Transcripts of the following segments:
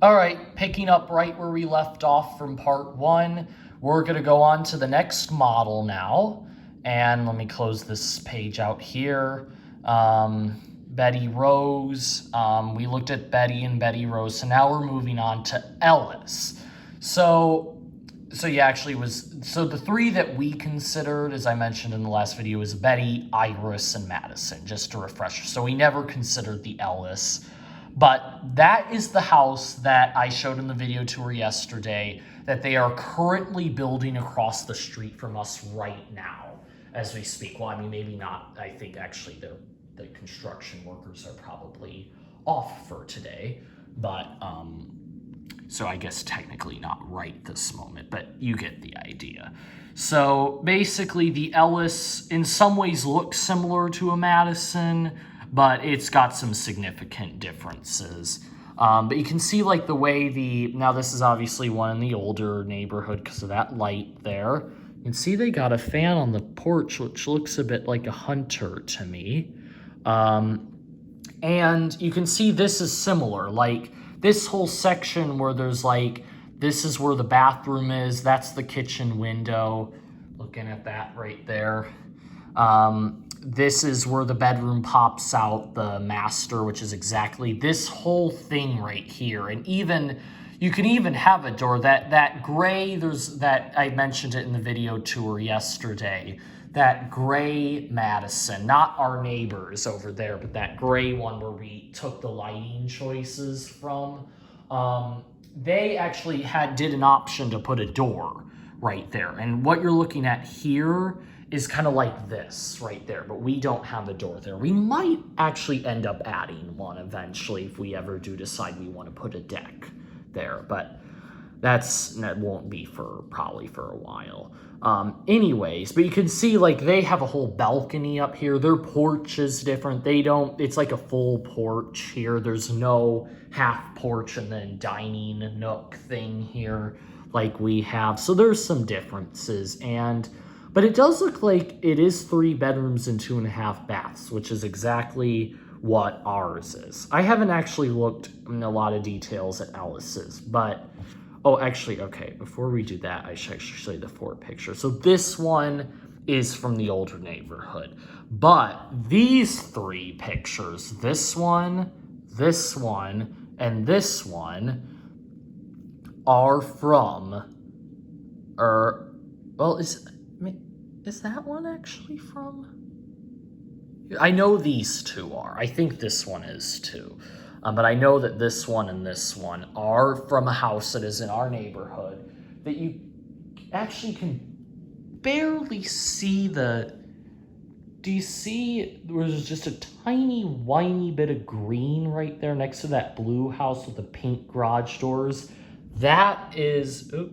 All right, picking up right where we left off from part one, we're going to go on to the next model now. And let me close this page out here. Betty Rose. We looked at Betty and Betty Rose. So now we're moving on to Ellis. So the three that we considered, as I mentioned in the last video, is Betty, Iris, and Madison, just a refresher. So we never considered the Ellis. But that is the house that I showed in the video tour yesterday that they are currently building across the street from us right now as we speak. Well, I mean, maybe not. I think actually the construction workers are probably off for today. But, so I guess technically not right this moment, but you get the idea. So basically the Ellis in some ways looks similar to a Madison, but it's got some significant differences. But you can see like the way now this is obviously one in the older neighborhood because of that light there. You can see they got a fan on the porch, which looks a bit like a hunter to me. And you can see this is similar, like this whole section where there's like, this is where the bathroom is, that's the kitchen window, looking at that right there. This is where the bedroom pops out, the master, which is exactly this whole thing right here. And even, you can even have a door. That gray, I mentioned it in the video tour yesterday, that gray Madison, not our neighbors over there, but that gray one where we took the lighting choices from, they actually did an option to put a door right there. And what you're looking at here is kind of like this right there, but we don't have a door there. We might actually end up adding one eventually if we ever do decide we want to put a deck there, but that won't be probably for a while. Anyways, but you can see like they have a whole balcony up here. Their porch is different. It's like a full porch here. There's no half porch and then dining nook thing here like we have. So there's some differences, but it does look like it is 3 bedrooms and 2.5 baths, which is exactly what ours is. I haven't actually looked in a lot of details at Ellis's, but, oh, actually, okay, before we do that, I should actually show you the 4 pictures. So this one is from the older neighborhood, but these 3 pictures, this one, and this one, are from, is that one actually from? I know these 2 are. I think this one is too. But I know that this one and this one are from a house that is in our neighborhood that you actually can barely see do you see there's just a tiny whiny bit of green right there next to that blue house with the pink garage doors? That is the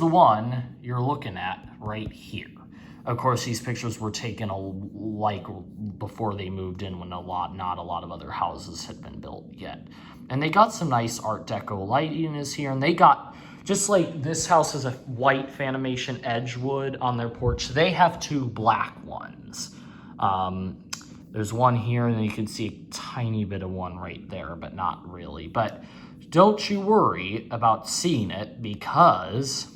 one you're looking at right here. Of course, these pictures were taken like before they moved in when not a lot of other houses had been built yet. And they got some nice Art Deco lighting is here. And they got, just like this house has a white Fanimation Edgewood on their porch, they have 2 black ones. There's one here, and then you can see a tiny bit of one right there, but not really. But don't you worry about seeing it, because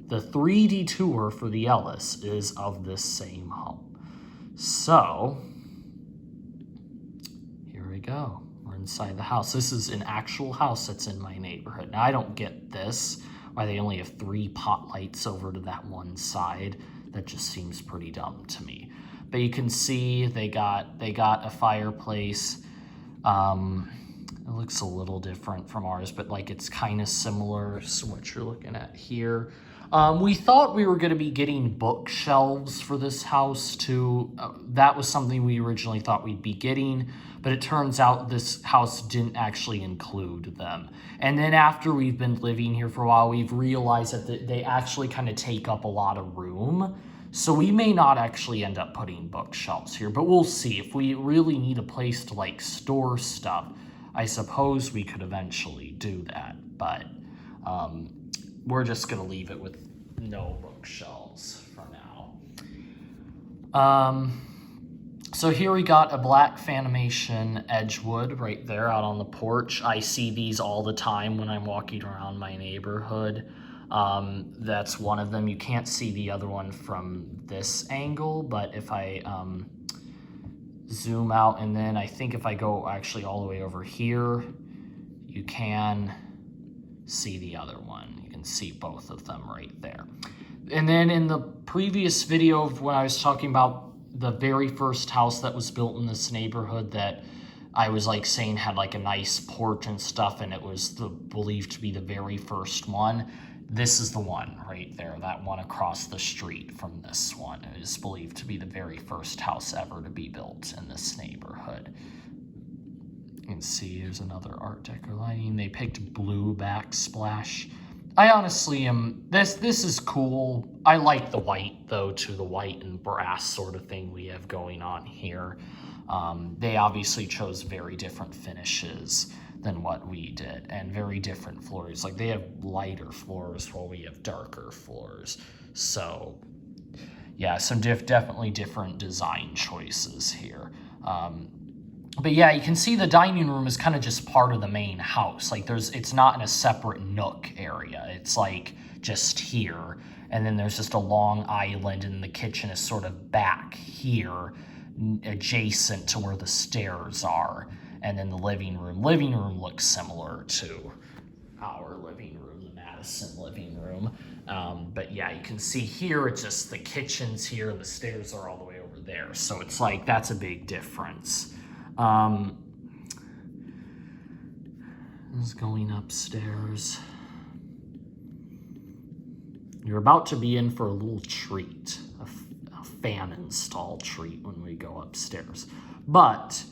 the 3D tour for the Ellis is of this same home. So, here we go. We're inside the house. This is an actual house that's in my neighborhood. Now, I don't get this, why they only have 3 pot lights over to that one side. That just seems pretty dumb to me. But you can see they got a fireplace. It looks a little different from ours, but like it's kind of similar to what you're looking at here. We thought we were going to be getting bookshelves for this house too. That was something we originally thought we'd be getting, but it turns out this house didn't actually include them. And then after we've been living here for a while, we've realized that they actually kind of take up a lot of room. So we may not actually end up putting bookshelves here, but we'll see. If we really need a place to like store stuff, I suppose we could eventually do that, but we're just going to leave it with no bookshelves for now. So here we got a black Fanimation Edgewood right there out on the porch. I see these all the time when I'm walking around my neighborhood. That's one of them. You can't see the other one from this angle, but if I zoom out, and then I think if I go actually all the way over here, you can see the other one. You can see both of them right there. And then in the previous video of when I was talking about the very first house that was built in this neighborhood that I was like saying had like a nice porch and stuff, and it was believed to be the very first one. This is the one right there, that one across the street from this one. It is believed to be the very first house ever to be built in this neighborhood. You can see there's another Art Deco lighting. They picked blue backsplash. I honestly am, this is cool. I like the white though, too, the white and brass sort of thing we have going on here. They obviously chose very different finishes than what we did, and very different floors. Like they have lighter floors while we have darker floors. So yeah, some definitely different design choices here. But yeah, you can see the dining room is kind of just part of the main house. Like it's not in a separate nook area. It's like just here. And then there's just a long island, and the kitchen is sort of back here, adjacent to where the stairs are. And then the living room looks similar to our living room, the Madison living room. But yeah, you can see here, it's just the kitchen's here and the stairs are all the way over there. So it's like, that's a big difference. Is going upstairs. You're about to be in for a little treat, a fan install treat when we go upstairs. But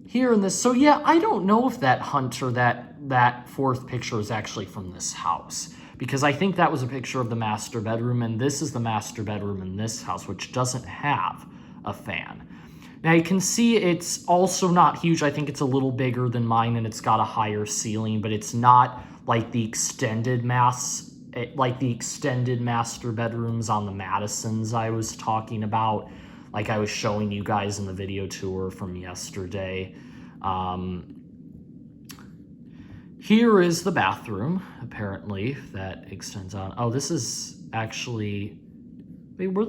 here in this, so yeah, I don't know if that Hunter, that fourth picture is actually from this house, because I think that was a picture of the master bedroom, and this is the master bedroom in this house, which doesn't have a fan. Now you can see it's also not huge. I think it's a little bigger than mine, and it's got a higher ceiling, but it's not like the extended master bedrooms on the Madisons I was talking about, like I was showing you guys in the video tour from yesterday. Here is the bathroom, apparently, that extends on. Oh, this is actually, wait, where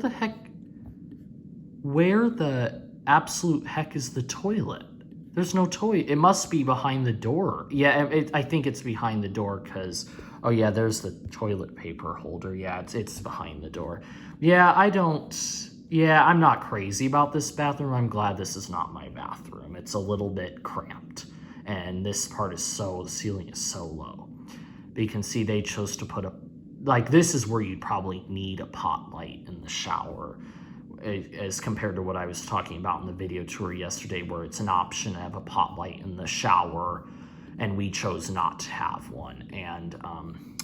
the absolute heck is the toilet? There's no toilet. It must be behind the door. Yeah, I think it's behind the door because, oh yeah, there's the toilet paper holder. Yeah, it's behind the door. Yeah, I'm not crazy about this bathroom. I'm glad this is not my bathroom. It's a little bit cramped, and this part is the ceiling is so low. But you can see they chose to put like this is where you'd probably need a pot light in the shower, as compared to what I was talking about in the video tour yesterday, where it's an option to have a pot light in the shower, and we chose not to have one. And,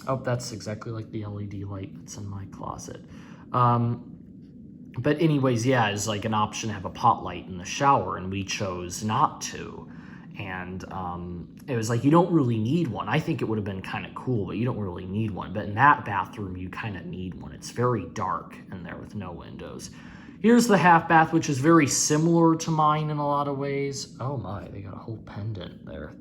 oh, that's exactly like the LED light that's in my closet. But anyways, yeah, it's like an option to have a pot light in the shower, and we chose not to. And it was like, you don't really need one. I think it would have been kind of cool, but you don't really need one. But in that bathroom, you kind of need one. It's very dark in there with no windows. Here's the half bath, which is very similar to mine in a lot of ways. Oh my, they got a whole pendant there.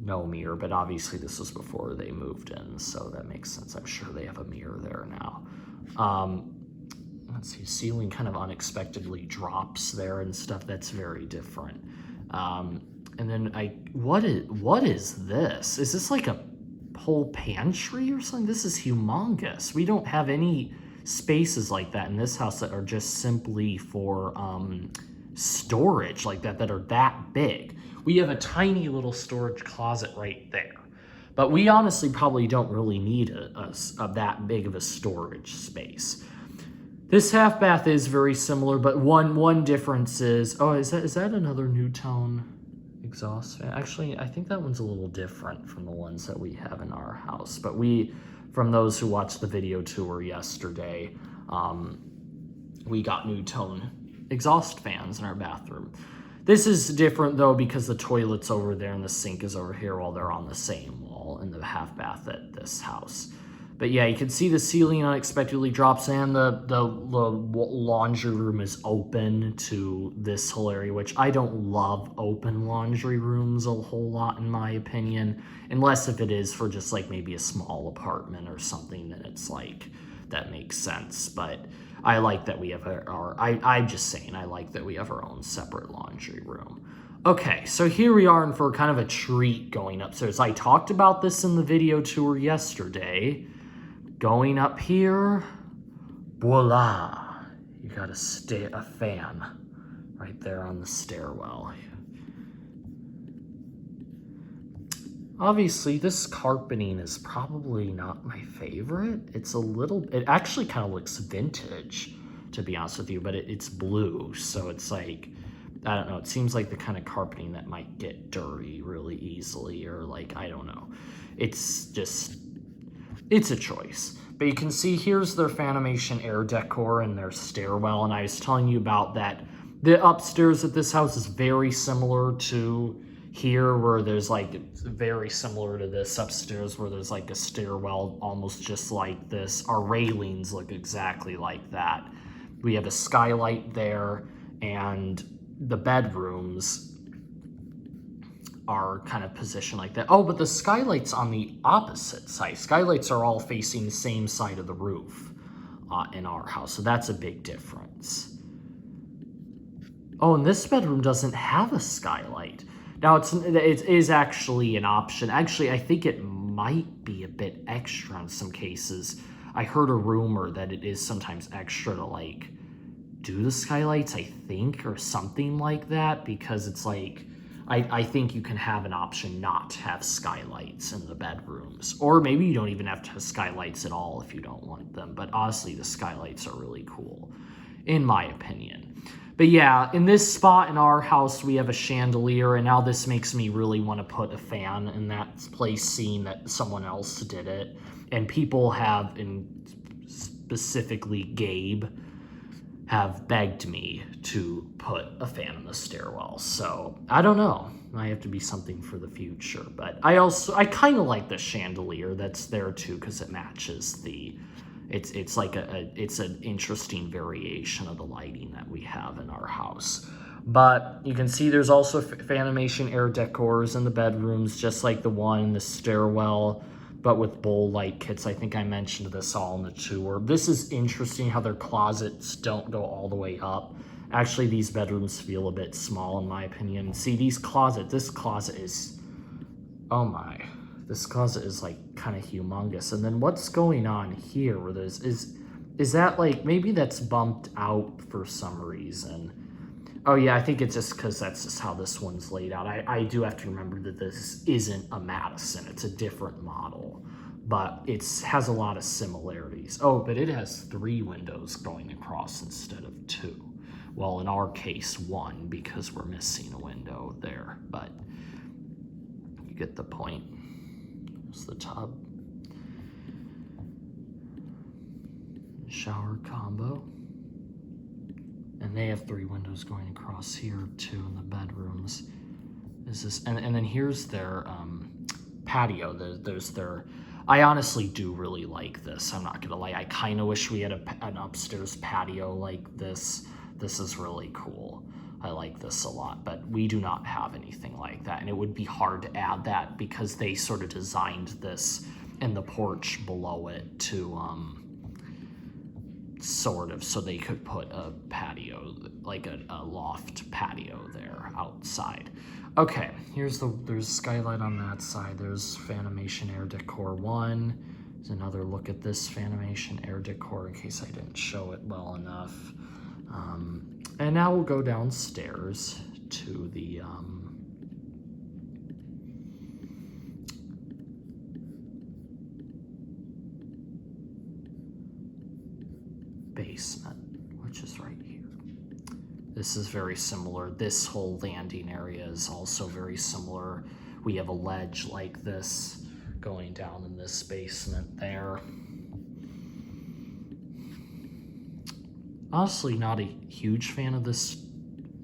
No mirror, but obviously this was before they moved in, so that makes sense. I'm sure they have a mirror there now. Let's see, ceiling kind of unexpectedly drops there and stuff. That's very different. And then what is this? Is this like a whole pantry or something? This is humongous. We don't have any spaces like that in this house that are just simply for storage like that are that big. We have a tiny little storage closet right there, but we honestly probably don't really need a that big of a storage space. This half bath is very similar, but one difference is, oh, is that another new tone exhaust fan? Actually, I think that one's a little different from the ones that we have in our house, but from those who watched the video tour yesterday, we got new tone exhaust fans in our bathroom. This is different though because the toilet's over there and the sink is over here while they're on the same wall in the half bath at this house. But yeah, you can see the ceiling unexpectedly drops, and the laundry room is open to this whole area, which I don't love open laundry rooms a whole lot, in my opinion, unless if it is for just like maybe a small apartment or something, then it's like, that makes sense. But I like that we have I'm just saying, I like that we have our own separate laundry room. Okay, so here we are, and for kind of a treat going upstairs. I talked about this in the video tour yesterday. Going up here, voila, you got a fan right there on the stairwell. Obviously, this carpeting is probably not my favorite. It actually kind of looks vintage, to be honest with you, but it's blue, so it's like, I don't know, it seems like the kind of carpeting that might get dirty really easily, or like, I don't know. It's a choice. But you can see here's their Fanimation air decor and their stairwell, and I was telling you about that. The upstairs at this house is very similar to here, where there's like, it's very similar to this upstairs where there's like a stairwell almost just like this. Our railings look exactly like that. We have a skylight there, and the bedrooms are kind of positioned like that. Oh, but the skylight's on the opposite side. Skylights are all facing the same side of the roof in our house, so that's a big difference. Oh, and this bedroom doesn't have a skylight. Now, it is actually an option. Actually, I think it might be a bit extra in some cases. I heard a rumor that it is sometimes extra to like do the skylights, I think, or something like that, because it's like, I think you can have an option not to have skylights in the bedrooms. Or maybe you don't even have to have skylights at all if you don't want them. But honestly, the skylights are really cool, in my opinion. But yeah, in this spot in our house, we have a chandelier, and now this makes me really want to put a fan in that place, seeing that someone else did it. And people have, and specifically Gabe, have begged me to put a fan in the stairwell. So I don't know, might have to be something for the future. But I kind of like the chandelier that's there too, because it matches it's like it's an interesting variation of the lighting that we have in our house. But you can see there's also Fanimation air decors in the bedrooms, just like the one in the stairwell, but with bowl light kits. I think I mentioned this all in the tour. This is interesting how their closets don't go all the way up. Actually, these bedrooms feel a bit small in my opinion. See, this closet is, oh my, this closet is like kind of humongous. And then what's going on here where there's, is that like, maybe that's bumped out for some reason. Oh yeah, I think it's just because that's just how this one's laid out. I do have to remember that this isn't a Madison. It's a different model, but it has a lot of similarities. Oh, but it has 3 windows going across instead of 2. Well, in our case, 1, because we're missing a window there, but you get the point. Here's the tub. Shower combo. And they have 3 windows going across here too in the bedrooms. And then here's their patio. There's their, I honestly do really like this. I'm not gonna lie. I kind of wish we had an upstairs patio like this. This is really cool. I like this a lot, but we do not have anything like that. And it would be hard to add that because they sort of designed this and the porch below it to, sort of, so they could put a patio, like a loft patio there outside. Okay, there's skylight on that side. There's Fanimation air decor 1. There's another look at this Fanimation air decor in case I didn't show it well enough. And now we'll go downstairs to the basement, which is right here. This is very similar. This whole landing area is also very similar. We have a ledge like this going down in this basement there. Honestly, not a huge fan of this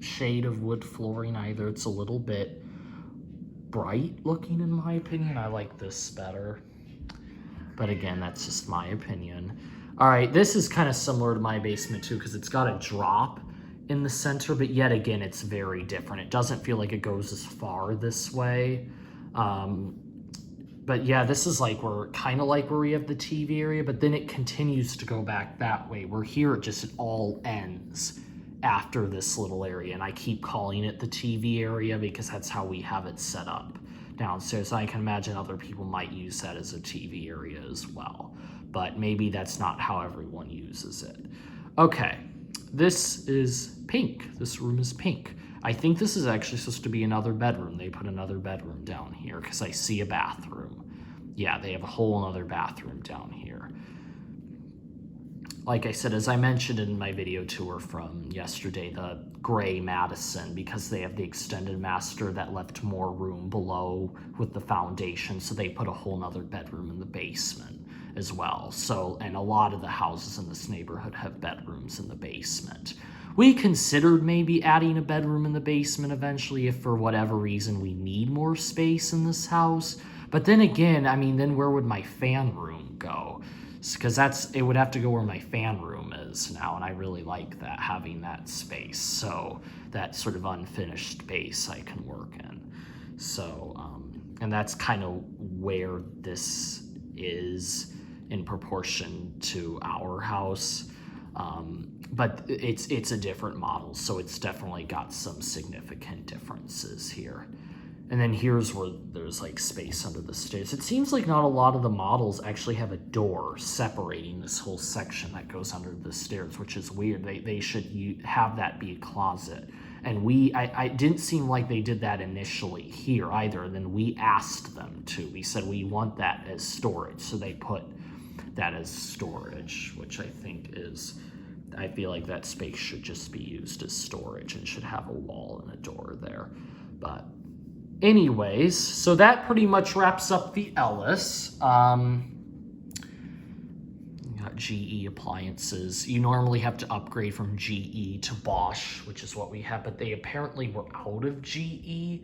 shade of wood flooring either. It's a little bit bright looking in my opinion. I like this better. But again, that's just my opinion. All right, this is kind of similar to my basement too, because it's got a drop in the center, but yet again, it's very different. It doesn't feel like it goes as far this way. But yeah, this is like kind of like where we have the TV area, but then it continues to go back that way. Where here, it all ends after this little area, and I keep calling it the TV area because that's how we have it set up downstairs. I can imagine other people might use that as a TV area as well, but maybe that's not how everyone uses it. Okay, this is pink. This room is pink. I think this is actually supposed to be another bedroom. They put another bedroom down here because I see a bathroom. Yeah, they have a whole other bathroom down here. Like I said, as I mentioned in my video tour from yesterday, the gray Madison, because they have the extended master that left more room below with the foundation, so they put a whole nother bedroom in the basement as well. So, and a lot of the houses in this neighborhood have bedrooms in the basement. We considered maybe adding a bedroom in the basement eventually if for whatever reason we need more space in this house. But then again, I mean, then where would my fan room go? Because it would have to go where my fan room is now, and I really like that, having that space. So that sort of unfinished space I can work in. So, and that's kind of where this is in proportion to our house. But it's a different model, so it's definitely got some significant differences here. And then here's where there's like space under the stairs. It seems like not a lot of the models actually have a door separating this whole section that goes under the stairs, which is weird. They should have that be a closet. And I didn't seem like they did that initially here either. And then we asked them to. We said we want that as storage, so they put that as storage, which I think is, I feel like that space should just be used as storage and should have a wall and a door there. But anyways, so that pretty much wraps up the Ellis. Got GE appliances. You normally have to upgrade from GE to Bosch, which is what we have, but they apparently were out of GE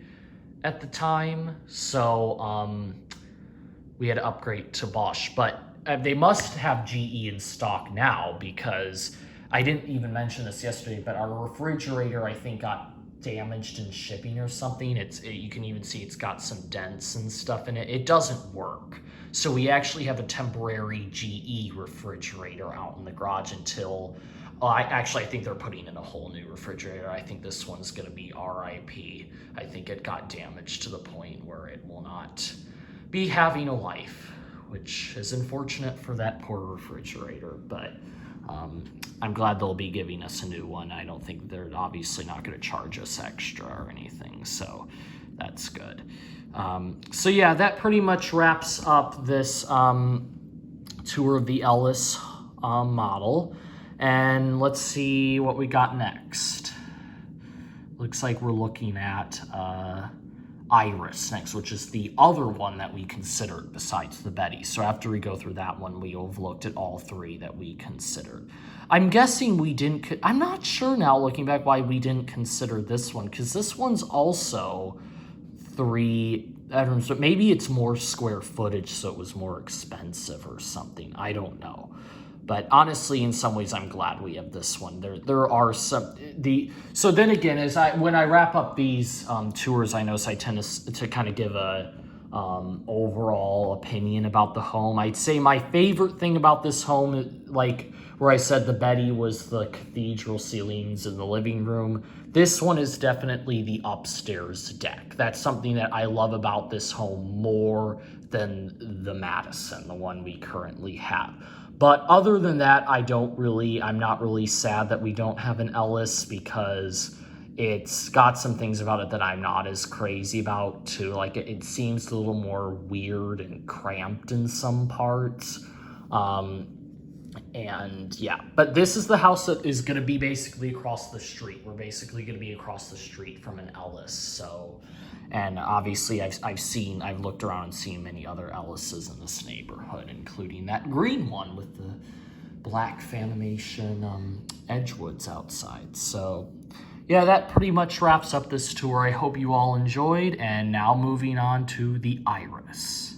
at the time. So we had to upgrade to Bosch, but they must have GE in stock now, because I didn't even mention this yesterday, but our refrigerator, I think, got damaged in shipping or something. You can even see it's got some dents and stuff in it. It doesn't work. So we actually have a temporary GE refrigerator out in the garage until, I think they're putting in a whole new refrigerator. I think this one's going to be RIP. I think it got damaged to the point where it will not be having a life, which is unfortunate for that poor refrigerator, but I'm glad they'll be giving us a new one. I don't think they're obviously not going to charge us extra or anything, so that's good. So yeah, that pretty much wraps up this tour of the Ellis model. And let's see what we got next. Looks like we're looking at Iris next, which is the other one that we considered besides the Betty. So after we go through that one, we'll have looked at all three that we considered. I'm guessing we didn't, I'm not sure now looking back why we didn't consider this one, because this one's also 3 bedrooms, but maybe it's more square footage, so it was more expensive or something. I don't know. But honestly, in some ways, I'm glad we have this one. There are some so then again, when I wrap up these tours, I notice I tend to kind of give a overall opinion about the home. I'd say my favorite thing about this home, like where I said the Betty was the cathedral ceilings in the living room, this one is definitely the upstairs deck. That's something that I love about this home more than the Madison, the one we currently have. But other than that, I'm not really sad that we don't have an Ellis, because it's got some things about it that I'm not as crazy about too. Like it seems a little more weird and cramped in some parts. And yeah, but this is the house that is going to be basically across the street. We're basically going to be across the street from an Ellis. So, and obviously I've looked around and seen many other Ellises in this neighborhood, including that green one with the black Fanimation Edgewoods outside. So yeah, that pretty much wraps up this tour. I hope you all enjoyed, and now moving on to the Iris.